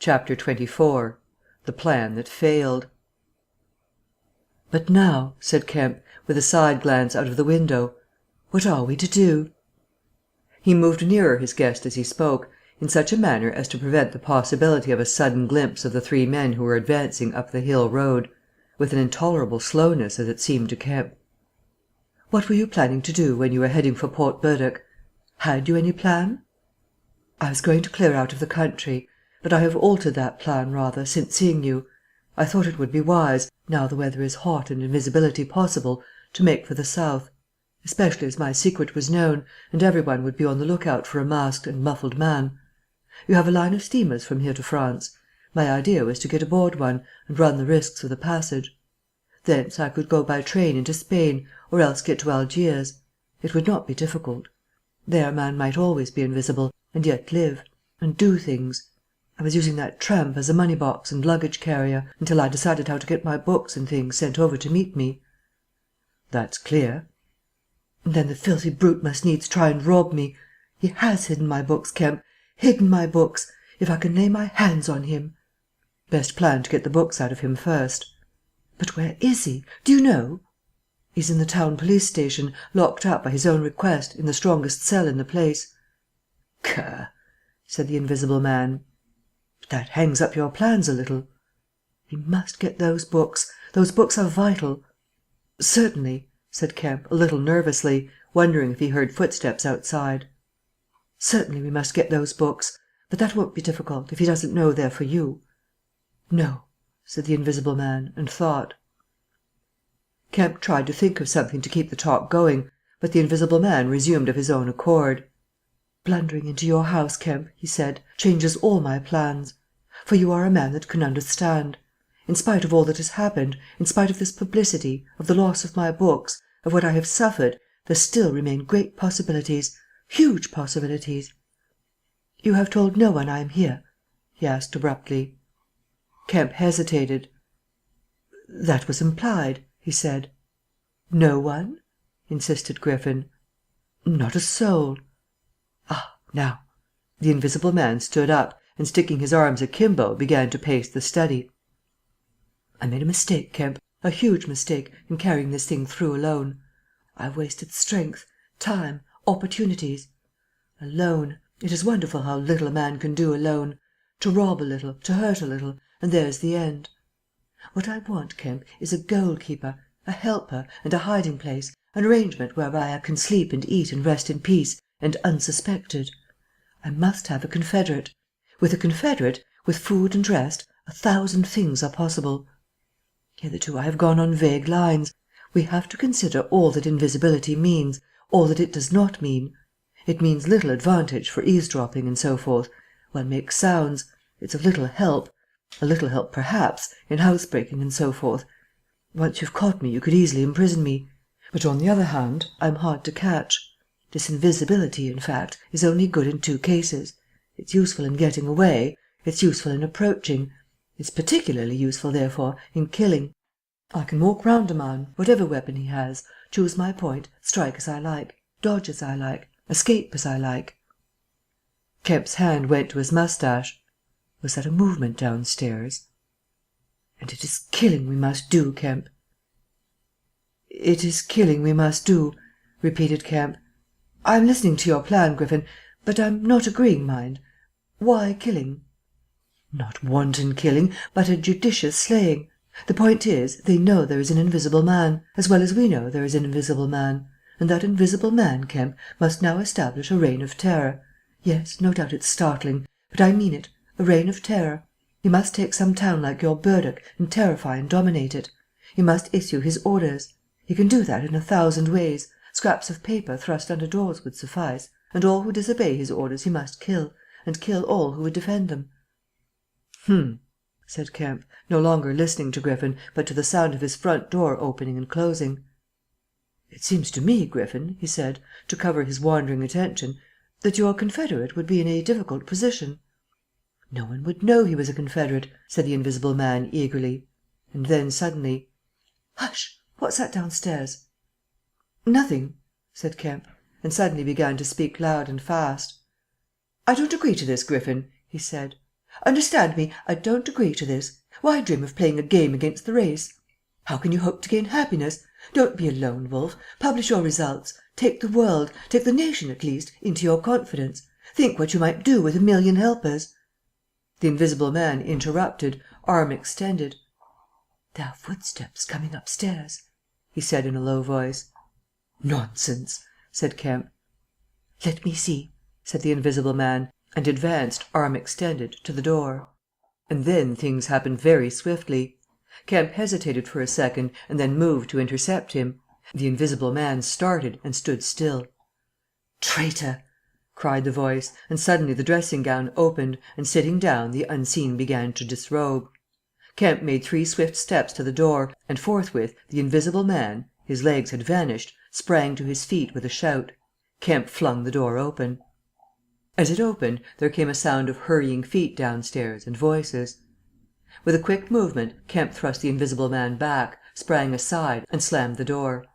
CHAPTER XXIV THE PLAN THAT FAILed "But now," said Kemp, with a side glance out of the window, "what are we to do?" He moved nearer his guest as he spoke, in such a manner as to prevent the possibility of a sudden glimpse of the three men who were advancing up the hill road, with an intolerable slowness as it seemed to Kemp. "What were you planning to do when you were heading for Port Burdock? Had you any plan?" "I was going to clear out of the country. But I have altered that plan rather, since seeing you. I thought it would be wise, now the weather is hot and invisibility possible, to make for the south, especially as my secret was known, and every one would be on the lookout for a masked and muffled man. You have a line of steamers from here to France. My idea was to get aboard one, and run the risks of the passage. Thence I could go by train into Spain, or else get to Algiers. It would not be difficult. There a man might always be invisible, and yet live, and do things. I was using that tramp as a money box and luggage carrier, until I decided how to get my books and things sent over to meet me." "That's clear." "And then the filthy brute must needs try and rob me. He has hidden my books, Kemp, hidden my books, if I can lay my hands on him." "Best plan to get the books out of him first." "But where is he? Do you know?" "He's in the town police station, locked up by his own request, in the strongest cell in the place." "Gah!" said the invisible man. "But that hangs up your plans a little." "He must get those books. Those books are vital." "Certainly," said Kemp, a little nervously, wondering if he heard footsteps outside. "Certainly we must get those books. But that won't be difficult, if he doesn't know they're for you." "No," said the invisible man, and thought. Kemp tried to think of something to keep the talk going, but the invisible man resumed of his own accord. "Blundering into your house, Kemp," he said, "changes all my plans. For you are a man that can understand. In spite of all that has happened, in spite of this publicity, of the loss of my books, of what I have suffered, there still remain great possibilities, huge possibilities." "You have told no one I am here?" he asked abruptly. Kemp hesitated. "That was implied," he said. "No one?" insisted Griffin. "Not a soul." "Ah, now." The invisible man stood up, and sticking his arms akimbo, began to pace the study. "I made a mistake, Kemp, a huge mistake, in carrying this thing through alone. I've wasted strength, time, opportunities. Alone, it is wonderful how little a man can do alone. To rob a little, to hurt a little, and there's the end. What I want, Kemp, is a goal-keeper, a helper, and a hiding-place, an arrangement whereby I can sleep and eat and rest in peace, and unsuspected. I must have a confederate. With a confederate, with food and rest, 1,000 things are possible. Hitherto I have gone on vague lines. We have to consider all that invisibility means, all that it does not mean. It means little advantage for eavesdropping and so forth. One makes sounds. It's of little help. A little help, perhaps, in housebreaking and so forth. Once you've caught me, you could easily imprison me. But on the other hand, I'm hard to catch. This invisibility, in fact, is only good in 2 cases. It's useful in getting away. It's useful in approaching. It's particularly useful, therefore, in killing. I can walk round a man, whatever weapon he has, choose my point, strike as I like, dodge as I like, escape as I like." Kemp's hand went to his moustache. Was that a movement downstairs? "And it is killing we must do, Kemp." "It is killing we must do," repeated Kemp. "I'm listening to your plan, Griffin, but I'm not agreeing, mind. Why killing?" "Not wanton killing, but a judicious slaying. The point is, they know there is an invisible man, as well as we know there is an invisible man. And that invisible man, Kemp, must now establish a reign of terror. Yes, no doubt it's startling, but I mean it, a reign of terror. He must take some town like your Burdock and terrify and dominate it. He must issue his orders. He can do that in 1,000 ways. Scraps of paper thrust under doors would suffice, and all who disobey his orders he must kill, and kill all who would defend them." Said Kemp, no longer listening to Griffin, but to the sound of his front door opening and closing. "It seems to me, Griffin," he said, to cover his wandering attention, "that your confederate would be in a difficult position." "No one would know he was a confederate," said the invisible man eagerly. And then suddenly, "Hush! What's that downstairs?" "Nothing," said Kemp, and suddenly began to speak loud and fast. "I don't agree to this, Griffin," he said. Understand me, I don't agree to this. Why dream of playing a game against the race? How can you hope to gain happiness? Don't be a lone wolf. Publish your results. Take the world, take the nation at least, into your confidence. Think what you might do with 1,000,000 helpers." The Invisible Man interrupted, arm extended. "There are footsteps coming upstairs," he said in a low voice. "Nonsense," said Kemp. "Let me see," said the Invisible Man, and advanced, arm extended, to the door. And then things happened very swiftly. Kemp hesitated for a second and then moved to intercept him. The Invisible Man started and stood still. "Traitor!" cried the voice, and suddenly the dressing gown opened, and sitting down the unseen began to disrobe. Kemp made 3 swift steps to the door, and forthwith the Invisible Man, his legs had vanished, sprang to his feet with a shout. Kemp flung the door open. As it opened, there came a sound of hurrying feet downstairs and voices. With a quick movement, Kemp thrust the Invisible Man back, sprang aside, and slammed the door.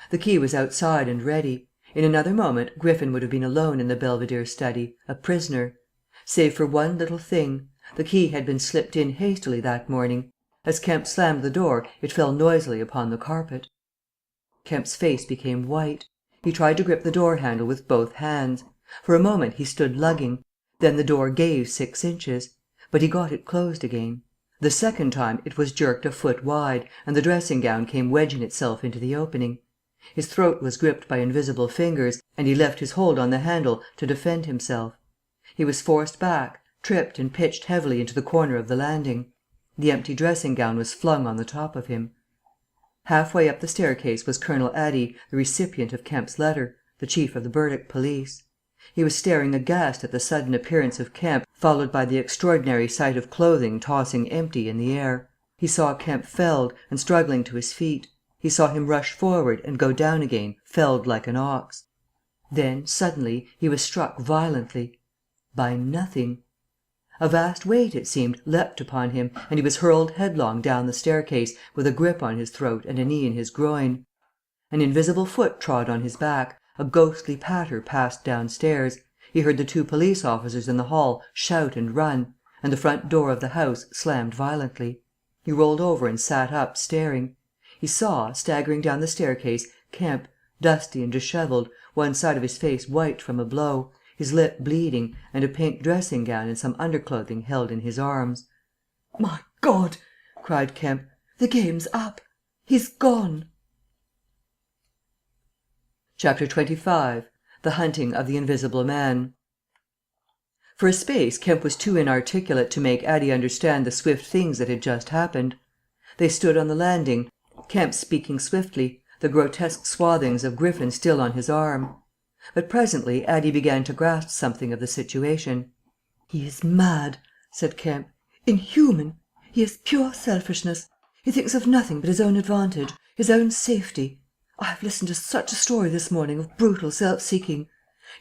The key was outside and ready. In another moment Griffin would have been alone in the Belvedere study, a prisoner. Save for one little thing: the key had been slipped in hastily that morning. As Kemp slammed the door, it fell noisily upon the carpet. Kemp's face became white. He tried to grip the door handle with both hands. For a moment he stood lugging. Then the door gave 6 inches. But he got it closed again. The second time it was jerked a foot wide, and the dressing gown came wedging itself into the opening. His throat was gripped by invisible fingers, and he left his hold on the handle to defend himself. He was forced back, tripped and pitched heavily into the corner of the landing. The empty dressing gown was flung on the top of him. Half way up the staircase was Colonel Addy, the recipient of Kemp's letter, the chief of the Burdock police. He was staring aghast at the sudden appearance of Kemp, followed by the extraordinary sight of clothing tossing empty in the air. He saw Kemp felled, and struggling to his feet. He saw him rush forward and go down again, felled like an ox. Then, suddenly, he was struck violently. By nothing. A vast weight, it seemed, leapt upon him, and he was hurled headlong down the staircase, with a grip on his throat and a knee in his groin. An invisible foot trod on his back, a ghostly patter passed downstairs. He heard the 2 police officers in the hall shout and run, and the front door of the house slammed violently. He rolled over and sat up, staring. He saw, staggering down the staircase, Kemp, dusty and dishevelled, one side of his face white from a blow, his lip bleeding, and a pink dressing gown and some underclothing held in his arms. "My God!" cried Kemp. "The game's up. He's gone." Chapter 25: The Hunting of the Invisible Man. For a space Kemp was too inarticulate to make Addie understand the swift things that had just happened. They stood on the landing, Kemp speaking swiftly, the grotesque swathings of Griffin still on his arm. But presently Addie began to grasp something of the situation. "He is mad," said Kemp. "Inhuman. He has pure selfishness. He thinks of nothing but his own advantage, his own safety. I have listened to such a story this morning of brutal self-seeking.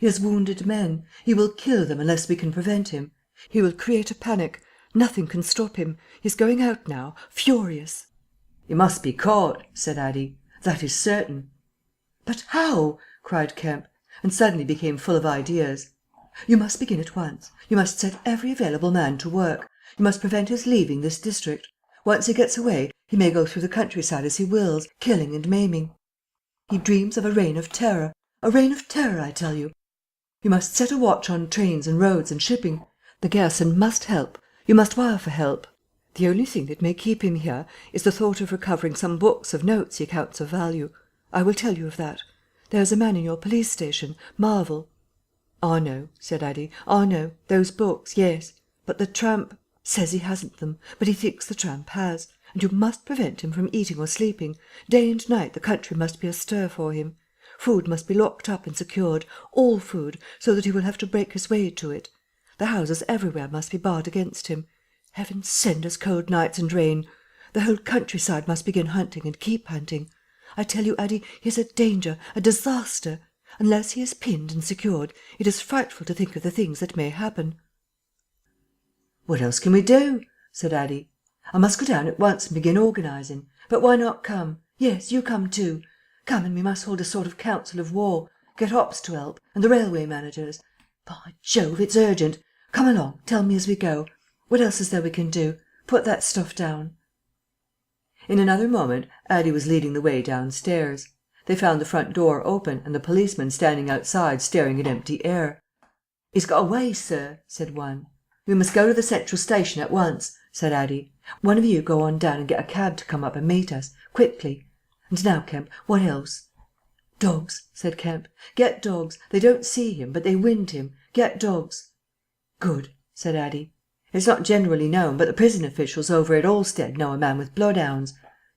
He has wounded men. He will kill them unless we can prevent him. He will create a panic. Nothing can stop him. He is going out now, furious." "He must be caught," said Addie. "That is certain." "But how?" cried Kemp, and suddenly became full of ideas. "You must begin at once. You must set every available man to work. You must prevent his leaving this district. Once he gets away, he may go through the countryside as he wills, killing and maiming. He dreams of a reign of terror. A reign of terror, I tell you. You must set a watch on trains and roads and shipping. The garrison must help. You must wire for help. The only thing that may keep him here is the thought of recovering some books of notes he counts of value. I will tell you of that. There's a man in your police station, Marvel." "I know," said Addie. "I know. Those books, yes. But the tramp says he hasn't them, but he thinks the tramp has. And you must prevent him from eating or sleeping. Day and night the country must be astir for him. Food must be locked up and secured, all food, so that he will have to break his way to it. The houses everywhere must be barred against him. Heaven send us cold nights and rain. The whole countryside must begin hunting and keep hunting. I tell you, Addie, he is a danger, a disaster. Unless he is pinned and secured, it is frightful to think of the things that may happen." "What else can we do?" said Addie. "I must go down at once and begin organising. But why not come? Yes, you come too. Come, and we must hold a sort of council of war. Get Ops to help, and the railway managers. By Jove, it's urgent. Come along, tell me as we go. What else is there we can do? Put that stuff down." In another moment Addie was leading the way downstairs. They found the front door open and the policeman standing outside staring at empty air. "He's got away, sir," said one. "We must go to the Central Station at once," said Addie. "One of you go on down and get a cab to come up and meet us. Quickly. And now, Kemp, what else?" "Dogs," said Kemp. "Get dogs. They don't see him, but they wind him. Get dogs." "Good," said Addie. "It's not generally known, but the prison officials over at Alstead know a man with bloodhounds.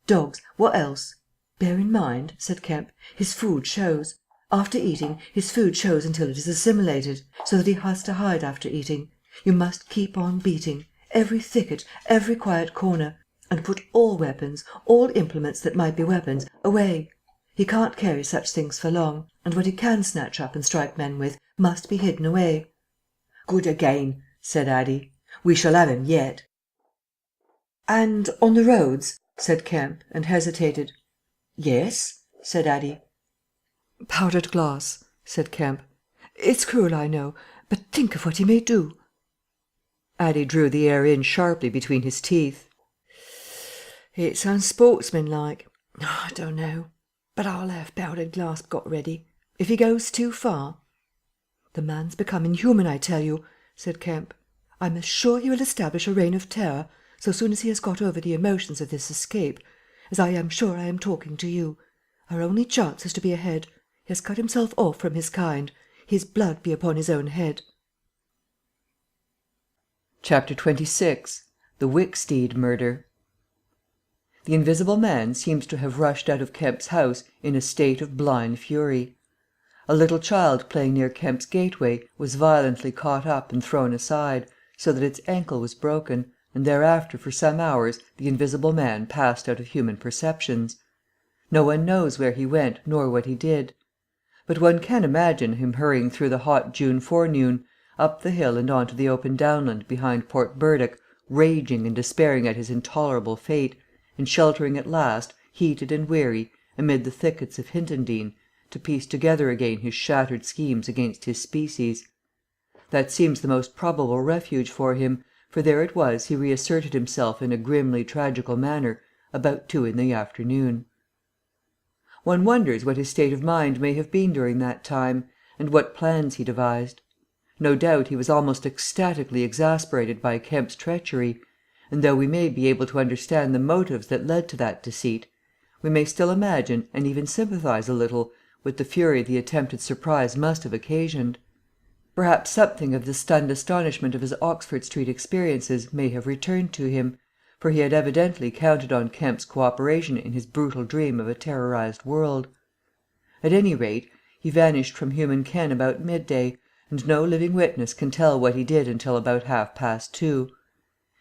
Dogs. What else?" "Bear in mind," said Kemp, "his food shows. After eating, his food shows until it is assimilated, so that he has to hide after eating. You must keep on beating. Every thicket, every quiet corner. And put all weapons, all implements that might be weapons, away. He can't carry such things for long, and what he can snatch up and strike men with must be hidden away." "Good again," said Addie. "We shall have him yet." "And on the roads?" said Kemp, and hesitated. "Yes," said Addie. "Powdered glass," said Kemp. "It's cruel, I know, but think of what he may do." Addie drew the air in sharply between his teeth. "It's unsportsmanlike. I don't know. But I'll have powdered glass got ready. If he goes too far—" "The man's become inhuman, I tell you," said Kemp. "I'm as sure he will establish a reign of terror, so soon as he has got over the emotions of this escape, as I am sure I am talking to you. Our only chance is to be ahead. He has cut himself off from his kind. His blood be upon his own head." Chapter 26. The Wicksteed Murder. The Invisible Man seems to have rushed out of Kemp's house in a state of blind fury. A little child playing near Kemp's gateway was violently caught up and thrown aside, so that its ankle was broken, and thereafter for some hours the Invisible Man passed out of human perceptions. No one knows where he went nor what he did. But one can imagine him hurrying through the hot June forenoon, up the hill and on to the open downland behind Port Burdock, raging and despairing at his intolerable fate, and sheltering at last, heated and weary, amid the thickets of Hintondean, to piece together again his shattered schemes against his species. That seems the most probable refuge for him, for there it was he reasserted himself in a grimly tragical manner about 2 in the afternoon. One wonders what his state of mind may have been during that time, and what plans he devised. No doubt he was almost ecstatically exasperated by Kemp's treachery, and though we may be able to understand the motives that led to that deceit, we may still imagine and even sympathise a little with the fury the attempted surprise must have occasioned. Perhaps something of the stunned astonishment of his Oxford Street experiences may have returned to him, for he had evidently counted on Kemp's co-operation in his brutal dream of a terrorised world. At any rate, he vanished from human ken about midday, and no living witness can tell what he did until about 2:30.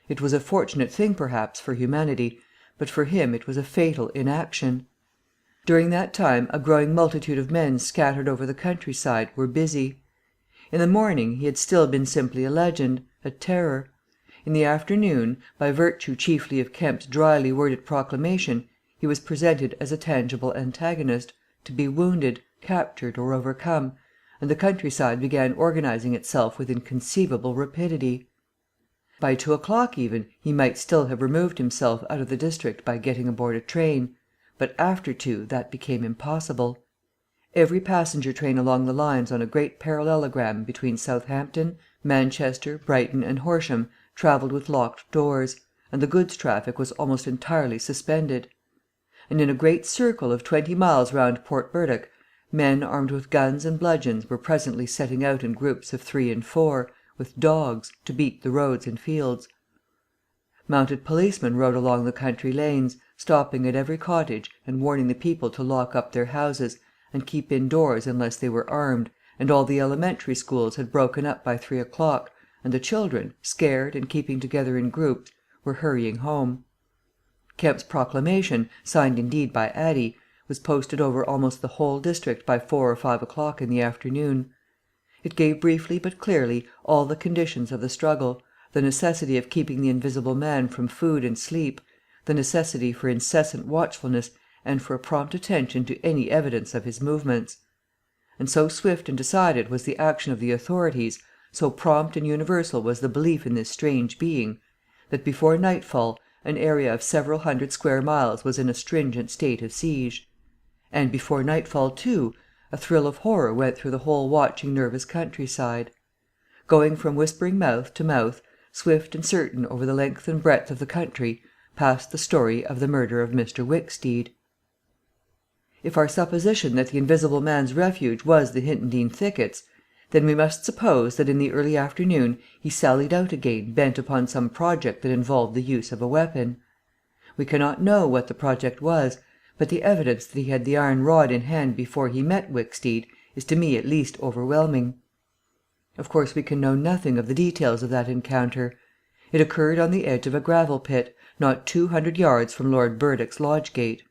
It was a fortunate thing perhaps for humanity, but for him it was a fatal inaction. During that time a growing multitude of men scattered over the countryside were busy. In the morning he had still been simply a legend, a terror. In the afternoon, by virtue chiefly of Kemp's dryly worded proclamation, he was presented as a tangible antagonist, to be wounded, captured, or overcome, and the countryside began organising itself with inconceivable rapidity. By 2:00 even he might still have removed himself out of the district by getting aboard a train, but after 2 that became impossible. Every passenger train along the lines on a great parallelogram between Southampton, Manchester, Brighton, and Horsham travelled with locked doors, and the goods traffic was almost entirely suspended. And in a great circle of 20 miles round Port Burdock, men armed with guns and bludgeons were presently setting out in groups of 3 and 4, with dogs, to beat the roads and fields. Mounted policemen rode along the country lanes, stopping at every cottage and warning the people to lock up their houses, and keep indoors unless they were armed, and all the elementary schools had broken up by 3:00, and the children, scared and keeping together in groups, were hurrying home. Kemp's proclamation, signed indeed by Addie, was posted over almost the whole district by 4 or 5 o'clock in the afternoon. It gave briefly but clearly all the conditions of the struggle, the necessity of keeping the Invisible Man from food and sleep, the necessity for incessant watchfulness and for a prompt attention to any evidence of his movements. And so swift and decided was the action of the authorities, So prompt and universal was the belief in this strange being, that before nightfall an area of several hundred square miles was in a stringent state of siege. And before nightfall, too, a thrill of horror went through the whole watching, nervous countryside. Going from whispering mouth to mouth, swift and certain over the length and breadth of the country, passed the story of the murder of Mr. Wicksteed. If our supposition that the Invisible Man's refuge was the Hintondean thickets, then we must suppose that in the early afternoon he sallied out again bent upon some project that involved the use of a weapon. We cannot know what the project was, but the evidence that he had the iron rod in hand before he met Wicksteed is to me at least overwhelming. Of course we can know nothing of the details of that encounter. It occurred on the edge of a gravel pit, not 200 yards from Lord Burdock's lodge gate.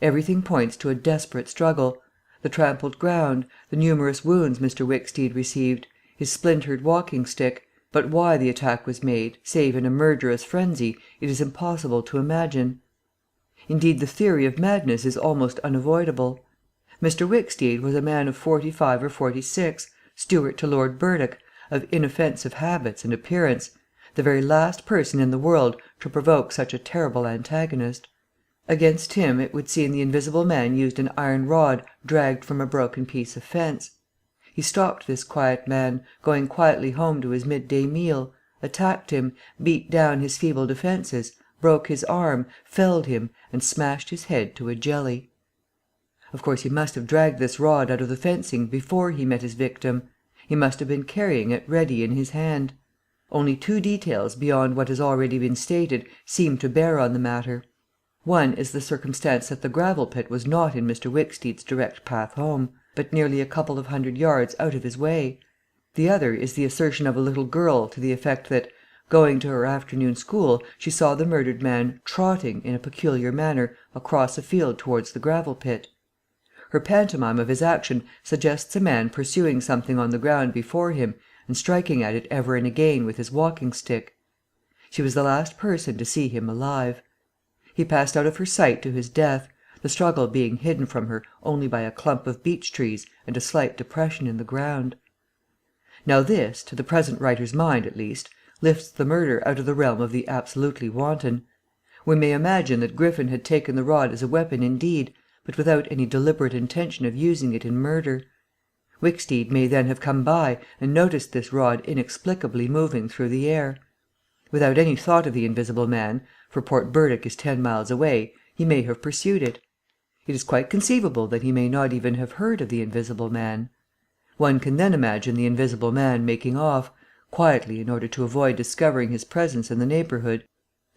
Everything points to a desperate struggle: the trampled ground, the numerous wounds Mr. Wicksteed received, his splintered walking stick. But why the attack was made, save in a murderous frenzy, it is impossible to imagine. Indeed, the theory of madness is almost unavoidable. Mr. Wicksteed was a man of 45 or 46, steward to Lord Burdock, of inoffensive habits and appearance, the very last person in the world to provoke such a terrible antagonist. Against him it would seem the Invisible Man used an iron rod dragged from a broken piece of fence. He stopped this quiet man, going quietly home to his midday meal, attacked him, beat down his feeble defences, broke his arm, felled him, and smashed his head to a jelly. Of course he must have dragged this rod out of the fencing before he met his victim. He must have been carrying it ready in his hand. Only two details beyond what has already been stated seem to bear on the matter. One is the circumstance that the gravel pit was not in Mr. Wicksteed's direct path home, but nearly a couple of hundred yards out of his way. The other is the assertion of a little girl to the effect that, going to her afternoon school, she saw the murdered man trotting in a peculiar manner across a field towards the gravel pit. Her pantomime of his action suggests a man pursuing something on the ground before him and striking at it ever and again with his walking stick. She was the last person to see him alive. He passed out of her sight to his death, the struggle being hidden from her only by a clump of beech trees and a slight depression in the ground. Now this, to the present writer's mind at least, lifts the murder out of the realm of the absolutely wanton. We may imagine that Griffin had taken the rod as a weapon indeed, but without any deliberate intention of using it in murder. Wicksteed may then have come by and noticed this rod inexplicably moving through the air. Without any thought of the Invisible Man, for Port Burdock is 10 miles away, he may have pursued it. It is quite conceivable that he may not even have heard of the Invisible Man. One can then imagine the Invisible Man making off, quietly in order to avoid discovering his presence in the neighbourhood,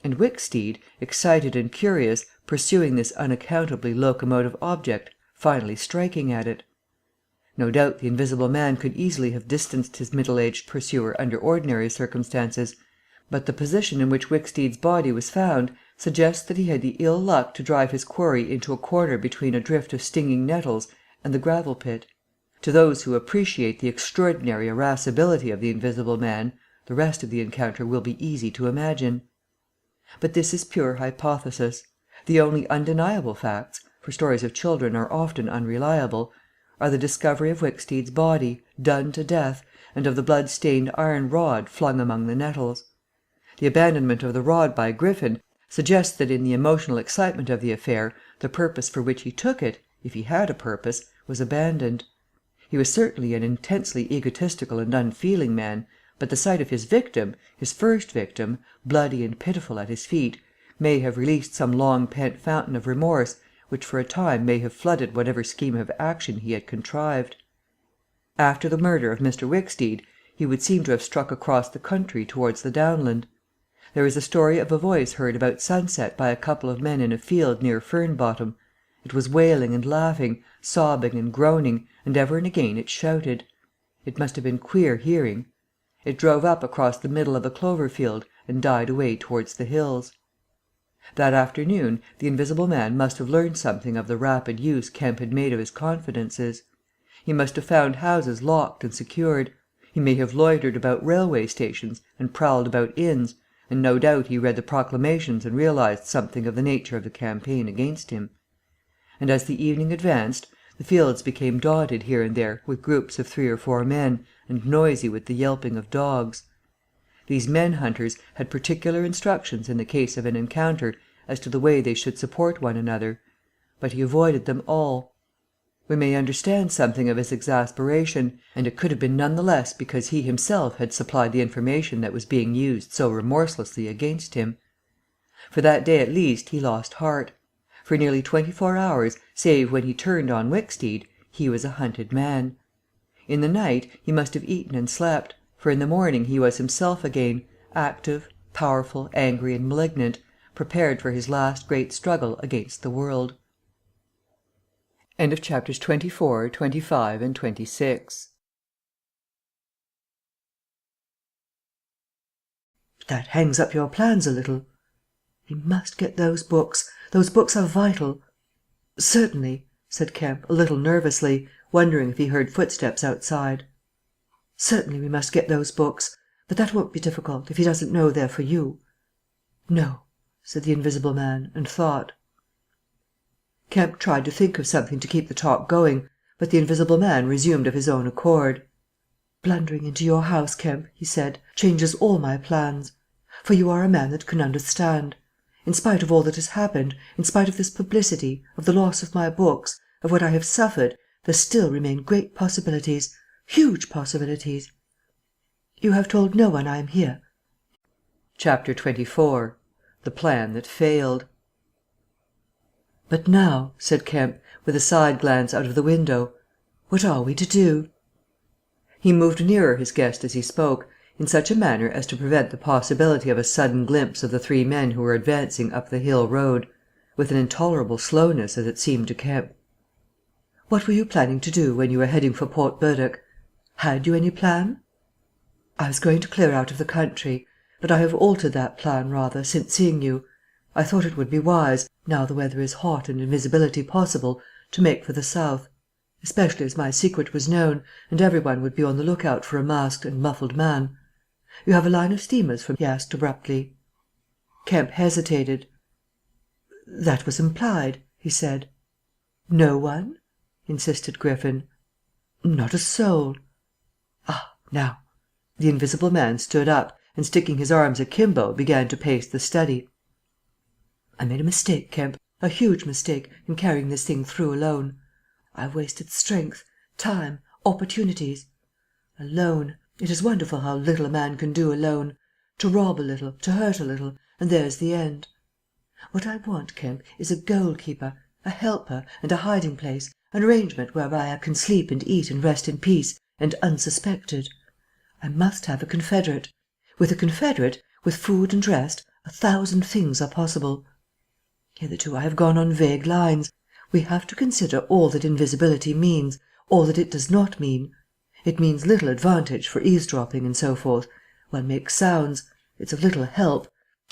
and Wicksteed, excited and curious, pursuing this unaccountably locomotive object, finally striking at it. No doubt the Invisible Man could easily have distanced his middle-aged pursuer under ordinary circumstances, but the position in which Wicksteed's body was found suggests that he had the ill luck to drive his quarry into a corner between a drift of stinging nettles and the gravel pit. To those who appreciate the extraordinary irascibility of the Invisible Man, the rest of the encounter will be easy to imagine. But this is pure hypothesis. The only undeniable facts, for stories of children are often unreliable, are the discovery of Wicksteed's body, done to death, and of the blood-stained iron rod flung among the nettles. The abandonment of the rod by Griffin suggests that in the emotional excitement of the affair the purpose for which he took it, if he had a purpose, was abandoned. He was certainly an intensely egotistical and unfeeling man, but the sight of his victim, his first victim, bloody and pitiful at his feet, may have released some long-pent fountain of remorse which for a time may have flooded whatever scheme of action he had contrived. After the murder of Mr. Wicksteed, he would seem to have struck across the country towards the downland. There is a story of a voice heard about sunset by a couple of men in a field near Fernbottom. It was wailing and laughing, sobbing and groaning, and ever and again it shouted. It must have been queer hearing. It drove up across the middle of a clover field and died away towards the hills. That afternoon the Invisible Man must have learned something of the rapid use Kemp had made of his confidences. He must have found houses locked and secured. He may have loitered about railway stations and prowled about inns, and no doubt he read the proclamations and realized something of the nature of the campaign against him. And as the evening advanced, The fields became dotted here and there with groups of 3 or 4 men, and noisy with the yelping of dogs. These men hunters had particular instructions in the case of an encounter as to the way they should support one another. But he avoided them all. We may understand something of his exasperation, and it could have been none the less because he himself had supplied the information that was being used so remorselessly against him. For that day at least he lost heart. For nearly 24 hours, save when he turned on Wicksteed, he was a hunted man. In the night he must have eaten and slept, for in the morning he was himself again, active, powerful, angry and malignant, prepared for his last great struggle against the world. End of chapters 24, 25 and 26. That hangs up your plans a little. We must get those books. Those books are vital. Certainly, said Kemp, a little nervously, wondering if he heard footsteps outside. Certainly we must get those books. But that won't be difficult, if he doesn't know they're for you. No, said the Invisible Man, and thought. Kemp tried to think of something to keep the talk going, but the Invisible Man resumed of his own accord. Blundering into your house, Kemp, he said, changes all my plans. For you are a man that can understand. In spite of all that has happened, in spite of this publicity, of the loss of my books, of what I have suffered, there still remain great possibilities, huge possibilities. You have told no one I am here? Chapter 24. The Plan That Failed. But now, said Kemp, with a side glance out of the window, what are we to do? He moved nearer his guest as he spoke, in such a manner as to prevent the possibility of a sudden glimpse of the 3 men who were advancing up the hill road, with an intolerable slowness as it seemed to Kemp. What were you planning to do when you were heading for Port Burdock? Had you any plan? I was going to clear out of the country, but I have altered that plan rather since seeing you. I thought it would be wise, now the weather is hot and invisibility possible, to make for the south, especially as my secret was known, and every one would be on the lookout for a masked and muffled man. You have a line of steamers from... he asked abruptly. Kemp hesitated. That was implied, he said. No one? Insisted Griffin. Not a soul. Ah, now. The Invisible Man stood up, and sticking his arms akimbo, began to pace the study. I made a mistake, Kemp, a huge mistake, in carrying this thing through alone. I've wasted strength, time, opportunities. Alone. It is wonderful how little a man can do alone. To rob a little, to hurt a little, and there's the end. What I want, Kemp, is a goal-keeper, a helper, and a hiding-place, an arrangement whereby I can sleep and eat and rest in peace, and unsuspected. I must have a confederate. With a confederate, with food and rest, 1,000 things are possible. Hitherto I have gone on vague lines. We have to consider all that invisibility means, all that it does not mean. It means little advantage for eavesdropping and so forth. One makes sounds. It's of little help.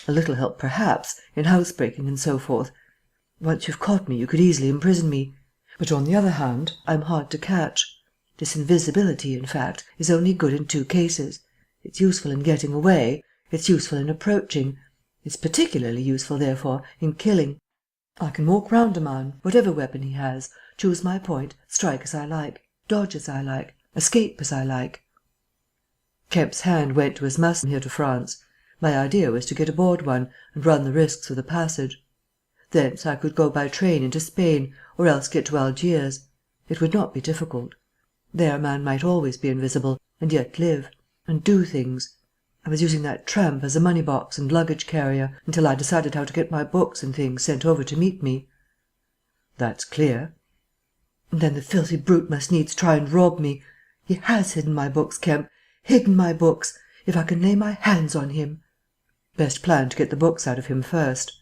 A little help, perhaps, in housebreaking and so forth. Once you've caught me, you could easily imprison me. But on the other hand, I'm hard to catch. This invisibility, in fact, is only good in 2 cases. It's useful in getting away. It's useful in approaching. It's particularly useful, therefore, in killing. I can walk round a man, whatever weapon he has, choose my point, strike as I like, dodge as I like, escape as I like. Kemp's hand went to his musket here to France. My idea was to get aboard one and run the risks of the passage. Thence I could go by train into Spain, or else get to Algiers. It would not be difficult. There a man might always be invisible, and yet live, and do things. I was using that tramp as a money-box and luggage-carrier, until I decided how to get my books and things sent over to meet me. That's clear. And then the filthy brute must needs try and rob me. He has hidden my books, Kemp, hidden my books, if I can lay my hands on him. Best plan to get the books out of him first.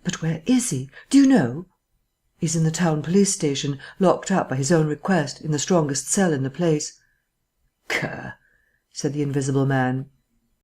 But where is he? Do you know? He's in the town police station, locked up by his own request, in the strongest cell in the place. Cur, said the Invisible Man.